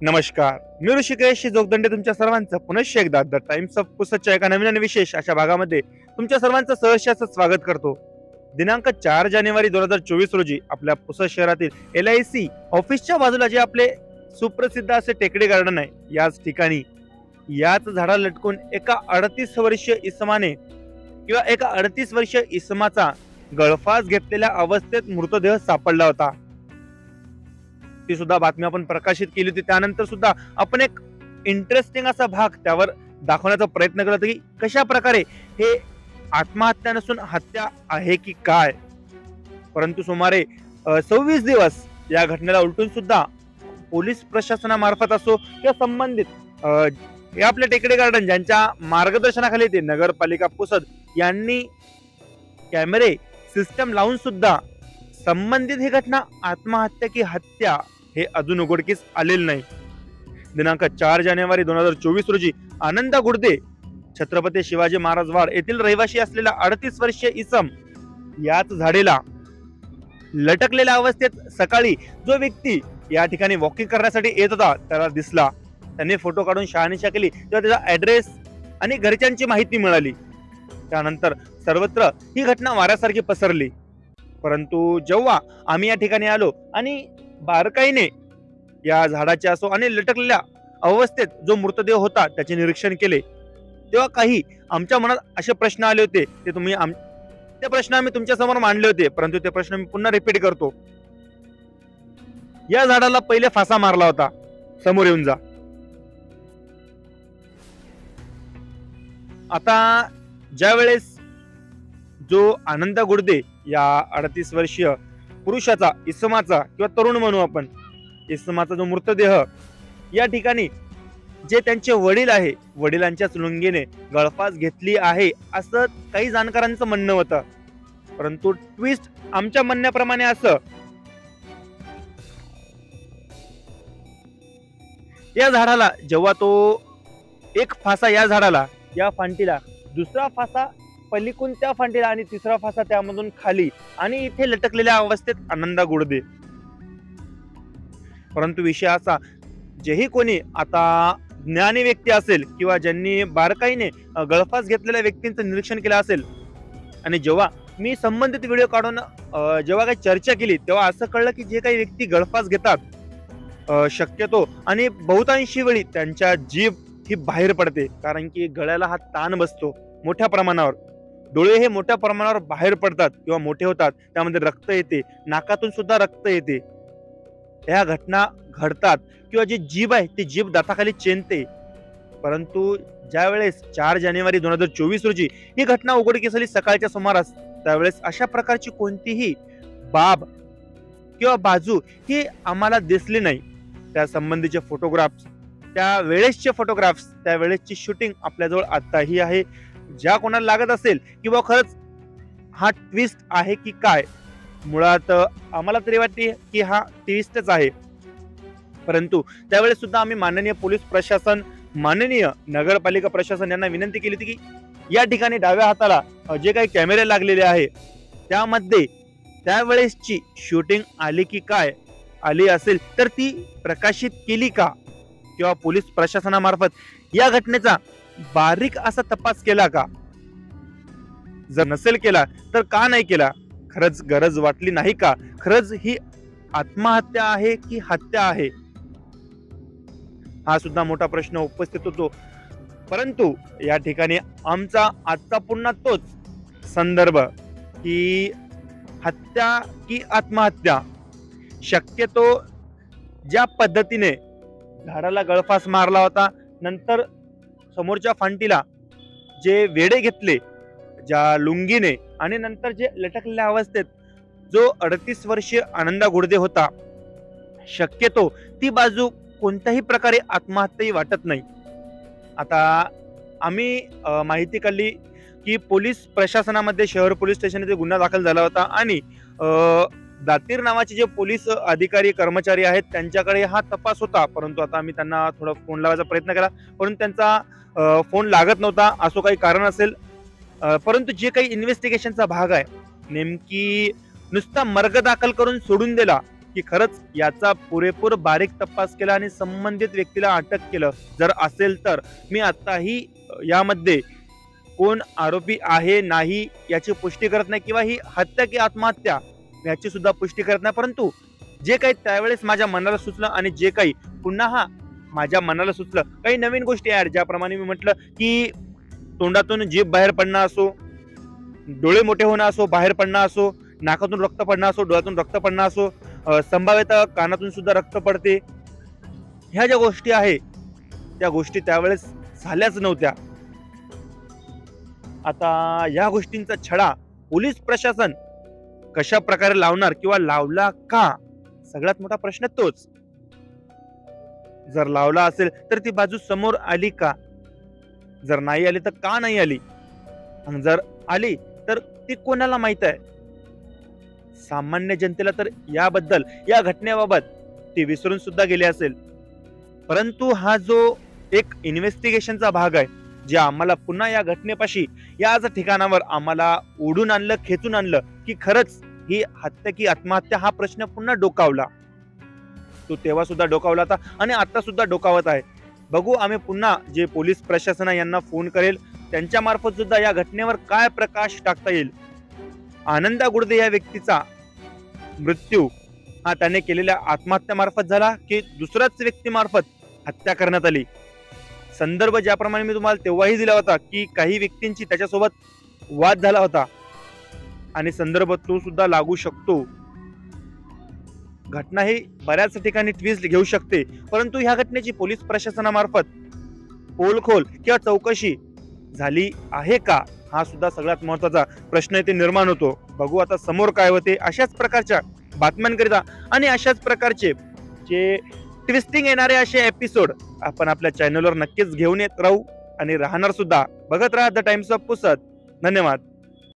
नमस्कार. मी ऋषिकेश जोगदंडे तुमच्या सर्वांचं पुनश्च एकदा द टाइम्स ऑफ पुसदच्या एका नवीन आणि विशेष अशा भागामध्ये तुमच्या सर्वांचं सहर्षाचं स्वागत करतो. दिनांक 4 जानेवारी 2024 रोजी आपल्या पुसद शहरातील LIC ऑफिसच्या बाजूला जे आपले सुप्रसिद्ध असे टेकडी गार्डन आहे, याच ठिकाणी याच झाडाला लटकून एका 38 वर्षीय इसमाने किंवा एका 38 वर्षीय इसमाचा गळफास घेतलेल्या अवस्थेत मृतदेह सापडला होता. ती सुद्धा बातमी आपण प्रकाशित केली होती. त्यानंतर सुद्धा आपण एक इंटरेस्टिंग असा भाग त्यावर दाखवण्याचा प्रयत्न करत की कशा प्रकारे हे आत्महत्या नसून हत्या आहे की काय. परंतु सुमारे 26 दिवस या घटनेला उलटून सुद्धा पोलीस प्रशासनामार्फत असो किंवा संबंधित हे आपले टेकडे गार्डन ज्यांच्या मार्गदर्शनाखाली ते नगरपालिका पुसद यांनी कॅमेरे सिस्टम लावून सुद्धा संबंधित ही घटना आत्महत्या की हत्या हे अजून उघडकीस आलेले नाही. दिनांक 4 जानेवारी 2024 रोजी आनंदा गुडदे छत्रपती शिवाजी महाराज वाड येथील रहिवासी असलेला 38 वर्षीय इसम याच झाडेला लटकलेल्या अवस्थेत सकाळी जो व्यक्ती या ठिकाणी वॉकिंग करण्यासाठी येत होता त्याला दिसला. त्याने फोटो काढून शहानिशा केली तेव्हा त्याचा ऍड्रेस आणि घरच्यांची माहिती मिळाली. त्यानंतर सर्वत्र ही घटना वाऱ्यासारखी पसरली. परंतु जेव्हा आम्ही या ठिकाणी आलो आणि बारकाईने या झाडाचे असो आणि लटकलेल्या अवस्थेत जो मृतदेह होता त्याचे निरीक्षण केले तेव्हा काही आमच्या मनात असे प्रश्न आले होते ते ते प्रश्न आम्ही तुमच्या समोर मांडले होते. परंतु ते प्रश्न मी पुन्हा रिपीट करतो. या झाडाला पहिले फासा मारला होता, समोर येऊन जा. आता ज्या वेळेस जो आनंदा गुडदे या 38 वर्षीय पुरुषाचा इसमाचा किंवा तरुण म्हणू आपण इसमाचा जो मृतदेह या ठिकाणी जे त्यांचे वडील आहे वडिलांच्याच लुंगीने गळफास घेतली आहे असं काही जाणकारांचं म्हणणं होतं. परंतु ट्विस्ट आमच्या म्हणण्याप्रमाणे असं या झाडाला जेव्हा तो एक फासा या झाडाला या फांटीला दुसरा फासा पलीकडून त्या फांटीला आणि तिसरा फासा त्यामधून खाली आणि इथे लटकलेल्या अवस्थेत आनंदा गुडदे. परंतु विषय असा जेही कोणी आता ज्ञानी व्यक्ती असेल किंवा ज्यांनी बारकाईने गळफास घेतलेल्या व्यक्तींचं निरीक्षण केलं असेल आणि जेव्हा मी संबंधित व्हिडिओ काढून जेव्हा काही चर्चा केली तेव्हा असं कळलं की जे काही व्यक्ती गळफास घेतात शक्यतो आणि बहुतांशी वेळी त्यांच्या जीभ ही बाहेर पडते, कारण की गळ्याला हा ताण बसतो मोठ्या प्रमाणावर. डोळे हे मोठ्या प्रमाणावर बाहेर पडतात किंवा मोठे होतात, त्यामध्ये रक्त येते, नाकातून सुद्धा रक्त येते. ह्या घटना घडतात किंवा जी जीभ आहे ती जीभ दाताखाली चेंदते. परंतु ज्या वेळेस 4 जानेवारी 2024 रोजी ही घटना उघडकीस आली सकाळच्या सुमारास, त्यावेळेस अशा प्रकारची कोणतीही बाब किंवा बाजू ही आम्हाला दिसली नाही. त्या संबंधीचे फोटोग्राफ्स, त्या वेळेसचे फोटोग्राफ्स, त्या वेळेसची शूटिंग आपल्याजवळ आताही आहे. ज्या कोणाला लागत असेल किंवा खरंच हा ट्विस्ट आहे की काय, मुळात आम्हाला तरी वाटते की हा ट्विस्टच आहे. परंतु त्यावेळेस सुद्धा आम्ही माननीय पोलीस प्रशासन, माननीय नगरपालिका प्रशासन यांना विनंती केली होती की या ठिकाणी डाव्या हाताला जे काही कॅमेरे लागलेले आहे त्यामध्ये त्यावेळेसची शूटिंग आली की काय, आली असेल तर ती प्रकाशित केली का किंवा पोलीस प्रशासनामार्फत या घटनेचा बारीक असा तपास केला का. जर नसेल केला तर का नाही केला, खरंच गरज वाटली नाही का, खरंच ही आत्महत्या आहे की हत्या आहे, हा सुद्धा मोठा प्रश्न उपस्थित होतो. परंतु या ठिकाणी आमचा आजचा पुन्हा तोच संदर्भ की हत्या की आत्महत्या. शक्यतो ज्या पद्धतीने झाडाला गळफास मारला होता, नंतर समोरच्या फांटीला जे वेडे घेतले ज्या लुंगीने आणि नंतर जे लटकलेल्या अवस्थेत जो 38 वर्षीय आनंदा गुडदे होता, शक्यतो ती बाजू कोणत्याही प्रकारे आत्महत्या वाटत नाही. आता आम्ही माहिती काढली की पोलीस प्रशासनामध्ये शहर पोलीस स्टेशन येथे गुन्हा दाखल झाला होता आणि दातीर नावाचे जे पोलीस अधिकारी कर्मचारी आहेत त्यांच्याकडे हा तपास होता. परंतु आता आम्ही त्यांना थोडा फोन लावायचा प्रयत्न केला परंतु त्यांचा फोन लागत नव्हता. असो काही कारण असेल, परंतु जे काही इन्व्हेस्टिगेशनचा भाग आहे नेमकी नुसता मर्ग दाखल करून सोडून दिला की खरंच याचा पुरेपूर बारीक तपास केला आणि संबंधित व्यक्तीला अटक केलं? जर असेल तर मी आताही यामध्ये कोण आरोपी आहे नाही याची पुष्टी करत नाही किंवा ही हत्या की आत्महत्या याची सुद्धा पुष्टी करत नाही, परंतु जे काही त्यावेळेस माझ्या मनाला सुचलं आणि जे काही पुन्हा माझ्या मनाला सुचलं, काही नवीन गोष्टी आहेत ज्याप्रमाणे मी म्हटलं की तोंडातून जीभ बाहेर पडणं असो, डोळे मोठे होणं असो, बाहेर पडणं असो, नाकातून रक्त पडणं असो, डोळ्यातून रक्त पडणं असो, संभाव्यतः कानातून सुद्धा रक्त पडते. ह्या ज्या गोष्टी आहे त्या गोष्टी त्यावेळेस झाल्याच नव्हत्या. आता या गोष्टींचा छडा पोलीस प्रशासन कशा प्रकारे लावणार किंवा लावला का? सगळ्यात मोठा प्रश्न तोच. जर लावला असेल तर ती बाजू समोर आली का? जर नाही आली तर का नाही आली? आणि जर आली तर ती कोणाला माहित आहे? सामान्य जनतेला तर याबद्दल, या घटनेबाबत ती विसरून सुद्धा गेली असेल. परंतु हा जो एक इन्व्हेस्टिगेशनचा भाग आहे, जे आम्हाला पुन्हा या घटनेपाशी, याच ठिकाणावर आम्हाला ओढून आणलं, खेचून आणलं की खरंच ही हत्या की आत्महत्या हा प्रश्न पुन्हा डोकावला. तो तेव्हा सुद्धा डोकावला होता आणि आता सुद्धा डोकावत आहे. बघू आम्ही पुन्हा जे पोलीस प्रशासन यांना फोन करेल त्यांच्या मार्फत सुद्धा या घटनेवर काय प्रकाश टाकता येईल. आनंदा गुडदे या व्यक्तीचा मृत्यू हा त्याने केलेल्या आत्महत्यामार्फत झाला की दुसऱ्याच व्यक्तीमार्फत हत्या करण्यात आली? संदर्भ ज्याप्रमाणे मी तुम्हाला तेव्हाही दिला होता की काही व्यक्तींची त्याच्यासोबत वाद झाला होता आणि संदर्भ तो सुद्धा लागू शकतो. घटना ही बऱ्याच ठिकाणी ट्विस्ट घेऊ शकते, परंतु ह्या घटनेची पोलीस प्रशासनामार्फत पोलखोल किंवा चौकशी झाली आहे का? हा सुद्धा सगळ्यात महत्वाचा प्रश्न इथे निर्माण होतो. बघू आता समोर काय होते. अशाच प्रकारच्या बातम्यांकरिता आणि अशाच प्रकारचे जे ट्विस्टिंग येणारे असे एपिसोड आपण आपल्या चॅनलवर नक्कीच घेऊन येत राहू आणि राहणार सुद्धा. बघत राहा द टाइम्स ऑफ पुसद. धन्यवाद.